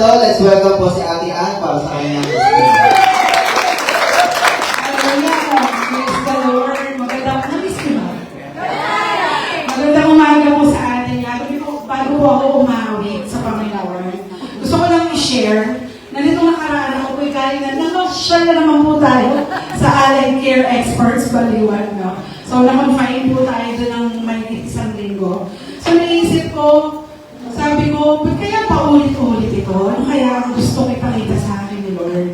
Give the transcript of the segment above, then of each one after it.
So, let's welcome po si Ate Ann para sa kanyang Praise the Lord. Magandang umaga po sa atin. Bago po ako umawit sa Panginoon, gusto ko lang i-share na nitong nakaraan ako po'y galing na namasyal na naman po tayo sa Allied Care Experts Baliwan. No? So, nakonfine po tayo doon ng may isang linggo. So, naisip ko, sabi ko, ba't kaya paulit-ulit ito? Ano kaya ang gustong ipakita sa akin ni Lord?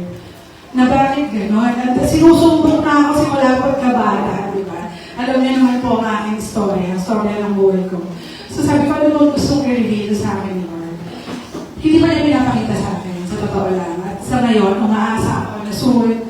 Na bakit gano'n? At sinusumbong na ako simula pagkabata, di ba? Alam niyo naman po ang aking story, ang story ng buhay ko. So sabi ko, ano ba gustong i-reveal sa akin ni Lord? Hindi pa niya pinapakita sa akin, sa totoo lang. At sa ngayon, umaasa ako na sulit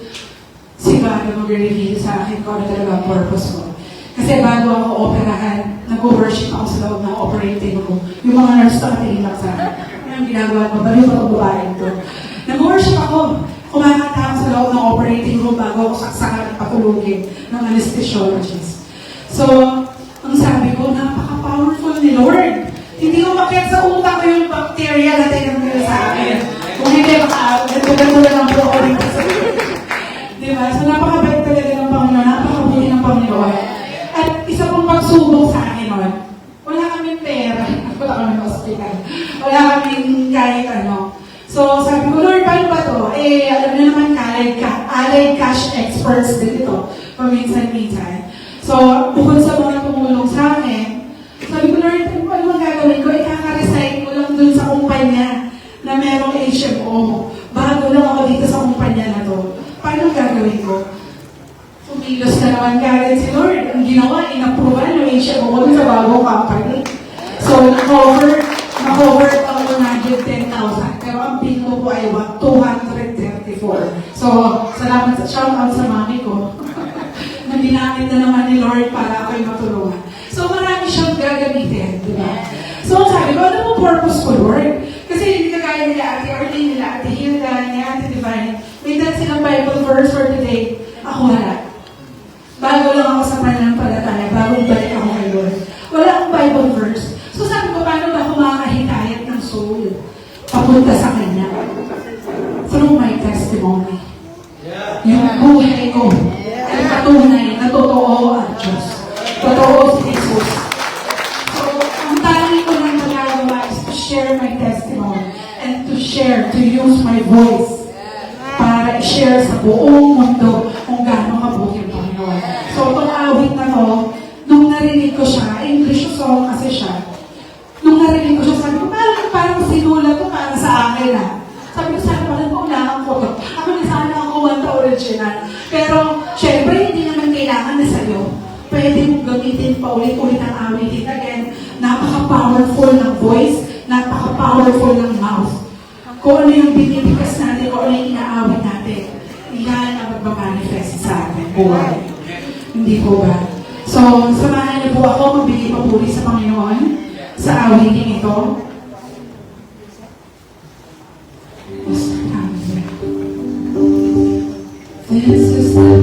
si God na mag-reveal sa akin kung ano talaga ang purpose ko. Kasi bago ako operahan, nag-worship ako sa loob ng operating room. Yung mga nurse na katingin lang sa akin. Ang ginagawa ko, baliw pa babae ito. Nag-worship ako. Kumakanta ako sa loob ng operating room bago ako saksakan at patulugin ng anesthesiologist. So, ang sabi ko, napaka-powerful ni Lord. Hindi umakyat sa utak ko yung bacteria na tinatira sa akin. Kung hindi, ganito lang ang buo rin sa diba? So, napakabait talaga ng Panginoon, napakabuti ng Panginoon. At isa pong pagsubok sa akin nun, wala kaming pera, wala kaming hospital, wala kaming kahit ano. So, sabi ko, Lord, paano ba to? Eh, alam niyo naman, Allied Cash Experts din ito, paminsan-minsan. So, bukod sa mga tumulong sa akin, sabi ko, Lord, ano ang gagawin ko? Ikaka-resign ko lang dun sa kumpanya na merong HMO. Bago lang ako dito sa kumpanya na to. Paano gagawin ko? Kumilos na naman kagad si Lord. Ang ginawa, in-approval yung HMO ko sa bagong company. So, na-cover ang 110,000. Pero ang bill ko po ay 234. So, salamat sa shoutout sa mami ko. Na ginamit na naman ni Lord para ako'y matulungan. So, marami siyang gagamitin, di ba? So, sabi ko, ano mo purpose ko, Lord? Kasi hindi kagaya nila Ate Arlene, nila Ate Hilda, ni Ate Divine. May dahil silang Bible verse for today. Ako wala. Bago lang ako sa pananampalataya, bago balik ako kay Lord. Wala akong Bible verse. So sabi ko, paano ba ako makakahitayat ng soul papunta sa Kanya? Through my testimony. Yung buhay ko ay patunay na totoo ang Diyos. Totoo si Jesus. So, ang tanging ko lang magagawa is to share my testimony and to use my voice para i-share sa buong mundo kung gaano kabuti ang Panginoon. So, itong awit na to, nung narinig ko siya, English song kasi siya, nung narinig ko siya, sabi ko, parang sinulat ko para sa akin Sabi ko, sana pala paunahan ko to. Ako na sana ang kumanta original. Pero, syempre, hindi naman kailangan na sa'yo. Pwede mong gamitin pa ulit-ulit ang awitin. Again, napaka-powerful ng voice, napaka-powerful ng mouth. Kung ano yung binibigas natin, kung ano yung inaawit natin, yan ang magmamanifest sa atin. Buhay. Hindi po ba? So, samahan niyo po ako, magbigay papuri sa Panginoon sa awitin ito. This is the